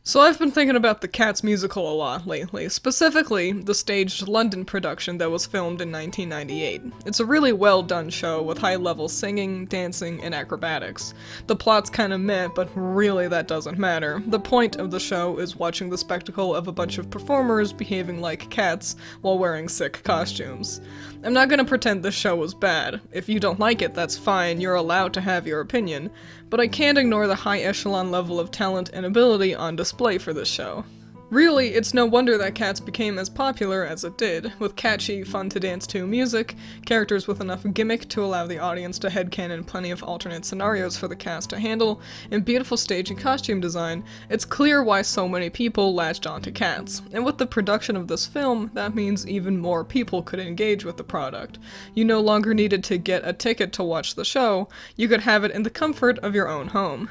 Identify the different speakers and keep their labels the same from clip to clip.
Speaker 1: So I've been thinking about the Cats musical a lot lately, specifically the staged London production that was filmed in 1998. It's a really well done show with high-level singing, dancing, and acrobatics. The plot's kinda meh, but really that doesn't matter. The point of the show is watching the spectacle of a bunch of performers behaving like cats while wearing sick costumes. I'm not gonna pretend this show was bad. If you don't like it, that's fine, you're allowed to have your opinion. But I can't ignore the high echelon level of talent and ability on display for this show. Really, it's no wonder that Cats became as popular as it did, with catchy, fun-to-dance-to music, characters with enough gimmick to allow the audience to headcanon plenty of alternate scenarios for the cast to handle, and beautiful stage and costume design. It's clear why so many people latched onto Cats. And with the production of this film, that means even more people could engage with the product. You no longer needed to get a ticket to watch the show, you could have it in the comfort of your own home.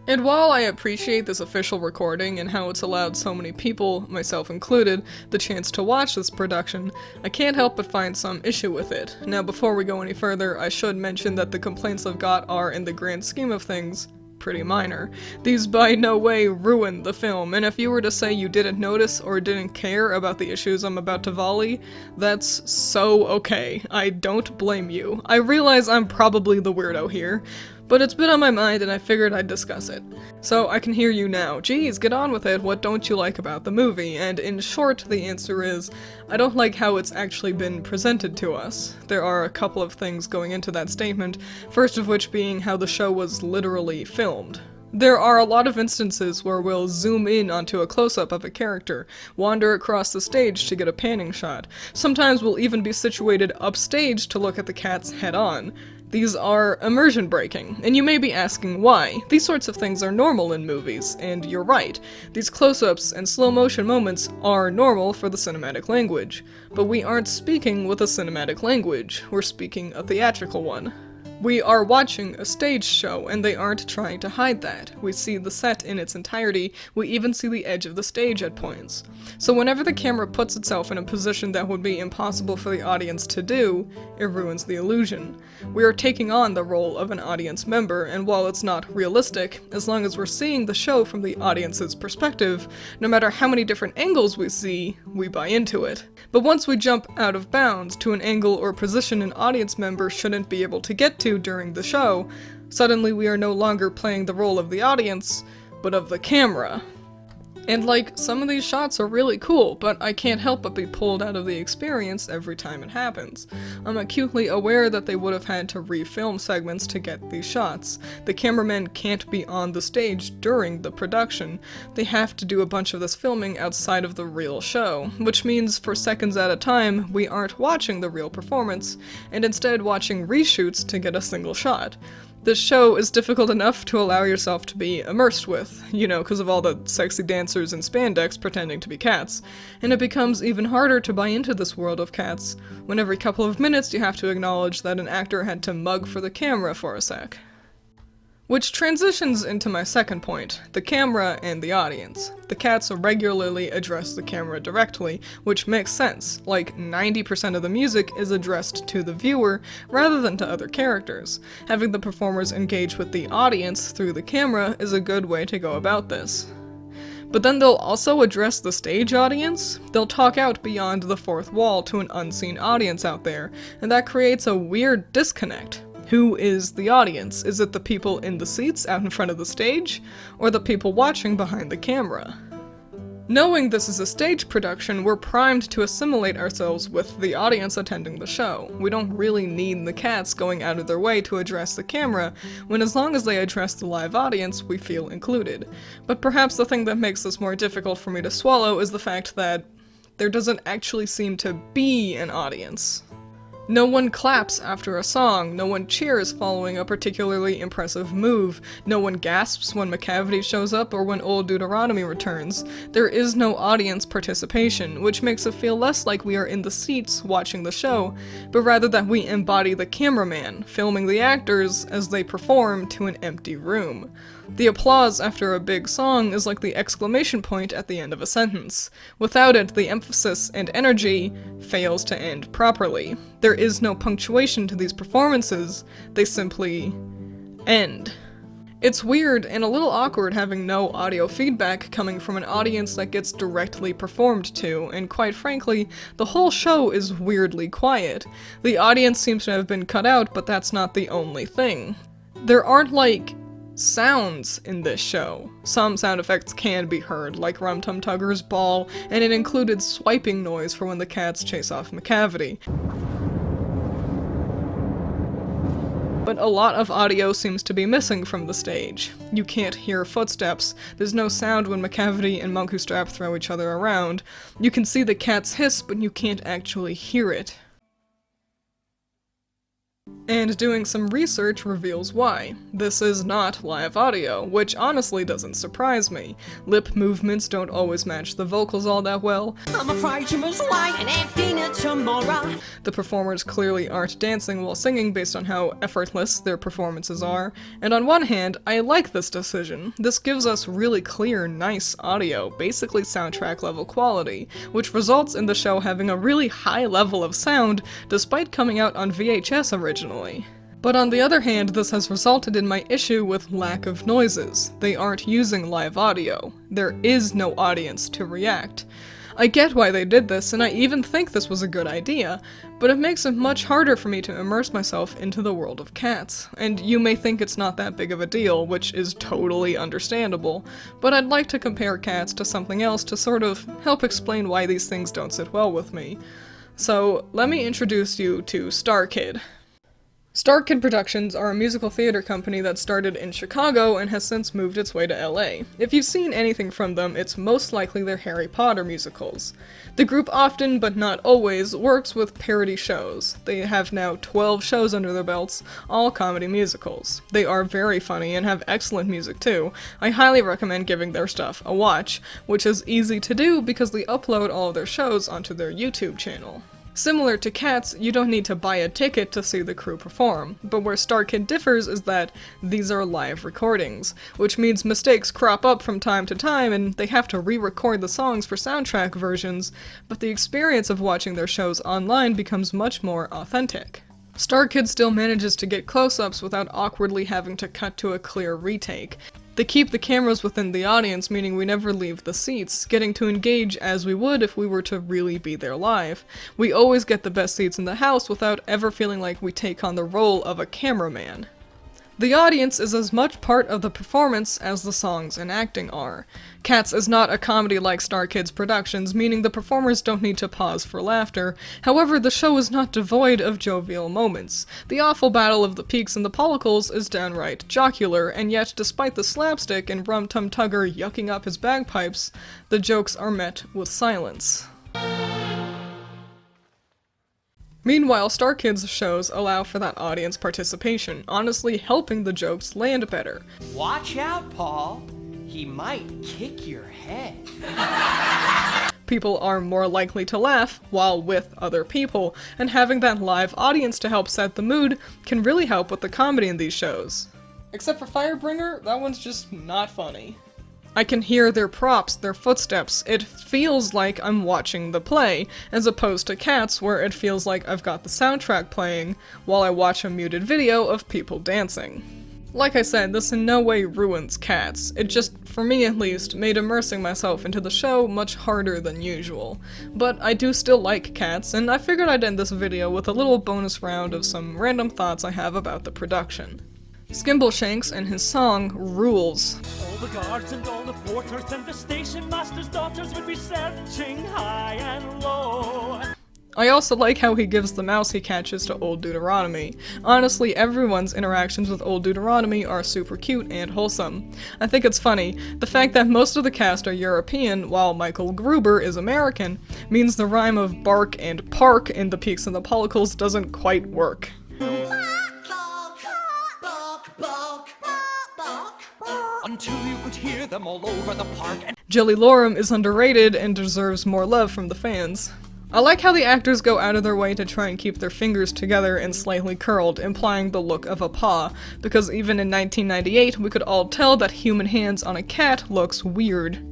Speaker 1: And while I appreciate this official recording and how it's allowed so many people, myself included, the chance to watch this production, I can't help but find some issue with it. Now before we go any further, I should mention that the complaints I've got are, in the grand scheme of things, pretty minor. These by no way ruin the film, and if you were to say you didn't notice or didn't care about the issues I'm about to volley, that's so okay. I don't blame you. I realize I'm probably the weirdo here, but it's been on my mind and I figured I'd discuss it. So I can hear you now. Geez, get on with it, what don't you like about the movie? And in short, the answer is, I don't like how it's actually been presented to us. There are a couple of things going into that statement, first of which being how the show was literally filmed. There are a lot of instances where we'll zoom in onto a close-up of a character, wander across the stage to get a panning shot. Sometimes we'll even be situated upstage to look at the cats head-on. These are immersion breaking, and you may be asking why. These sorts of things are normal in movies, and you're right. These close-ups and slow-motion moments are normal for the cinematic language. But we aren't speaking with a cinematic language, we're speaking a theatrical one. We are watching a stage show, and they aren't trying to hide that. We see the set in its entirety, we even see the edge of the stage at points. So whenever the camera puts itself in a position that would be impossible for the audience to do, it ruins the illusion. We are taking on the role of an audience member, and while it's not realistic, as long as we're seeing the show from the audience's perspective, no matter how many different angles we see, we buy into it. But once we jump out of bounds to an angle or position an audience member shouldn't be able to get to during the show, suddenly we are no longer playing the role of the audience, but of the camera. And like, some of these shots are really cool, but I can't help but be pulled out of the experience every time it happens. I'm acutely aware that they would have had to refilm segments to get these shots. The cameramen can't be on the stage during the production. They have to do a bunch of this filming outside of the real show, which means for seconds at a time, we aren't watching the real performance, and instead watching reshoots to get a single shot. This show is difficult enough to allow yourself to be immersed with, you know, because of all the sexy dancers in spandex pretending to be cats, and it becomes even harder to buy into this world of cats when every couple of minutes you have to acknowledge that an actor had to mug for the camera for a sec. Which transitions into my second point, the camera and the audience. The cats regularly address the camera directly, which makes sense, like 90% of the music is addressed to the viewer rather than to other characters. Having the performers engage with the audience through the camera is a good way to go about this. But then they'll also address the stage audience. They'll talk out beyond the fourth wall to an unseen audience out there, and that creates a weird disconnect. Who is the audience? Is it the people in the seats out in front of the stage, or the people watching behind the camera? Knowing this is a stage production, we're primed to assimilate ourselves with the audience attending the show. We don't really need the cats going out of their way to address the camera, when as long as they address the live audience, we feel included. But perhaps the thing that makes this more difficult for me to swallow is the fact that there doesn't actually seem to be an audience. No one claps after a song, no one cheers following a particularly impressive move, no one gasps when MacLeod shows up or when Old Deuteronomy returns. There is no audience participation, which makes it feel less like we are in the seats watching the show, but rather that we embody the cameraman, filming the actors as they perform to an empty room. The applause after a big song is like the exclamation point at the end of a sentence. Without it, the emphasis and energy fails to end properly. There is no punctuation to these performances, they simply end. It's weird and a little awkward having no audio feedback coming from an audience that gets directly performed to, and quite frankly, the whole show is weirdly quiet. The audience seems to have been cut out, but that's not the only thing. There aren't, like, sounds in this show. Some sound effects can be heard, like Rum Tum Tugger's ball, and it included swiping noise for when the cats chase off MacCavity. But a lot of audio seems to be missing from the stage. You can't hear footsteps, there's no sound when MacCavity and Monkeystrap throw each other around. You can see the cats hiss, but you can't actually hear it. And doing some research reveals why. This is not live audio, which honestly doesn't surprise me. Lip movements don't always match the vocals all that well. I'm afraid you must wait and have dinner tomorrow. The performers clearly aren't dancing while singing based on how effortless their performances are. And on one hand, I like this decision. This gives us really clear, nice audio, basically soundtrack level quality, which results in the show having a really high level of sound despite coming out on VHS originally. But on the other hand, this has resulted in my issue with lack of noises. They aren't using live audio. There is no audience to react. I get why they did this, and I even think this was a good idea, but it makes it much harder for me to immerse myself into the world of cats. And you may think it's not that big of a deal, which is totally understandable, but I'd like to compare cats to something else to sort of help explain why these things don't sit well with me. So, let me introduce you to Starkid. Starkid Productions are a musical theater company that started in Chicago and has since moved its way to LA. If you've seen anything from them, it's most likely their Harry Potter musicals. The group often, but not always, works with parody shows. They have now 12 shows under their belts, all comedy musicals. They are very funny and have excellent music too. I highly recommend giving their stuff a watch, which is easy to do because they upload all of their shows onto their YouTube channel. Similar to Cats, you don't need to buy a ticket to see the crew perform, but where Starkid differs is that these are live recordings, which means mistakes crop up from time to time and they have to re-record the songs for soundtrack versions, but the experience of watching their shows online becomes much more authentic. Starkid still manages to get close-ups without awkwardly having to cut to a clear retake. They keep the cameras within the audience, meaning we never leave the seats, getting to engage as we would if we were to really be there live. We always get the best seats in the house without ever feeling like we take on the role of a cameraman. The audience is as much part of the performance as the songs and acting are. Cats is not a comedy like Starkid's productions, meaning the performers don't need to pause for laughter. However, the show is not devoid of jovial moments. The awful battle of the Peaks and the Pollicles is downright jocular, and yet despite the slapstick and Rum Tum Tugger yucking up his bagpipes, the jokes are met with silence. Meanwhile, Starkid's shows allow for that audience participation, honestly helping the jokes land better.
Speaker 2: Watch out, Paul. He might kick your head.
Speaker 1: People are more likely to laugh while with other people, and having that live audience to help set the mood can really help with the comedy in these shows. Except for Firebringer, that one's just not funny. I can hear their props, their footsteps. It feels like I'm watching the play, as opposed to Cats where it feels like I've got the soundtrack playing while I watch a muted video of people dancing. Like I said, this in no way ruins Cats. It just, for me at least, made immersing myself into the show much harder than usual. But I do still like Cats, and I figured I'd end this video with a little bonus round of some random thoughts I have about the production. Skimbleshanks and his song rules.
Speaker 3: All the guards and all the porters and the station master's daughters would be searching high and low.
Speaker 1: I also like how he gives the mouse he catches to Old Deuteronomy. Honestly, everyone's interactions with Old Deuteronomy are super cute and wholesome. I think it's funny, the fact that most of the cast are European while Michael Gruber is American means the rhyme of bark and park in the Peaks and the Pollicles doesn't quite work.
Speaker 2: Until you could hear them all over the park and
Speaker 1: Jelly Lorem is underrated and deserves more love from the fans. I like how the actors go out of their way to try and keep their fingers together and slightly curled, implying the look of a paw, because even in 1998 we could all tell that human hands on a cat looks weird.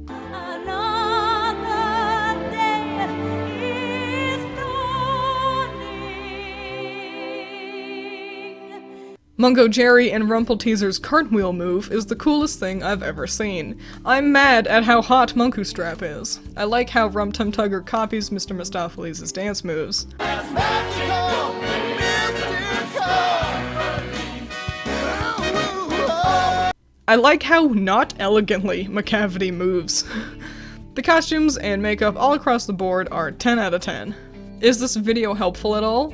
Speaker 1: Mungo Jerry and Rumpelteaser's cartwheel move is the coolest thing I've ever seen. I'm mad at how hot Munku Strap is. I like how Rum Tum Tugger copies Mr. Mistopheles' dance moves. I like how not elegantly McCavity moves. The costumes and makeup all across the board are 10 out of 10. Is this video helpful at all?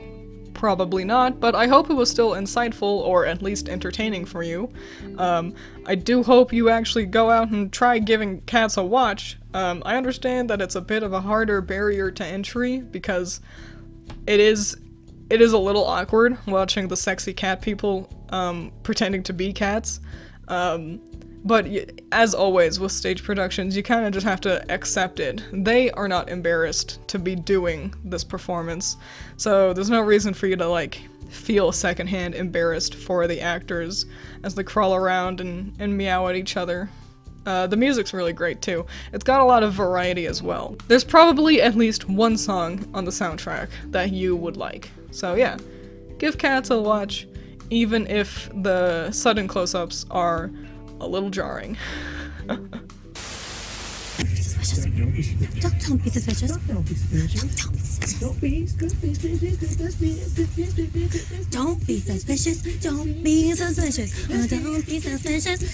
Speaker 1: Probably not, but I hope it was still insightful or at least entertaining for you. I do hope you actually go out and try giving cats a watch. I understand that it's a bit of a harder barrier to entry because it is a little awkward watching the sexy cat people pretending to be cats. But as always with stage productions, you kind of just have to accept it. They are not embarrassed to be doing this performance, so there's no reason for you to, like, feel secondhand embarrassed for the actors as they crawl around and meow at each other. The music's really great too. It's got a lot of variety as well. There's probably at least one song on the soundtrack that you would like. So yeah, give Cats a watch, even if the sudden close-ups are a little jarring.
Speaker 4: Don't be suspicious. Don't be suspicious. Don't be suspicious. Don't be suspicious. Don't be suspicious. Don't be suspicious.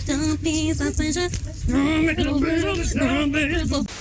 Speaker 4: Don't be suspicious. Don't be suspicious.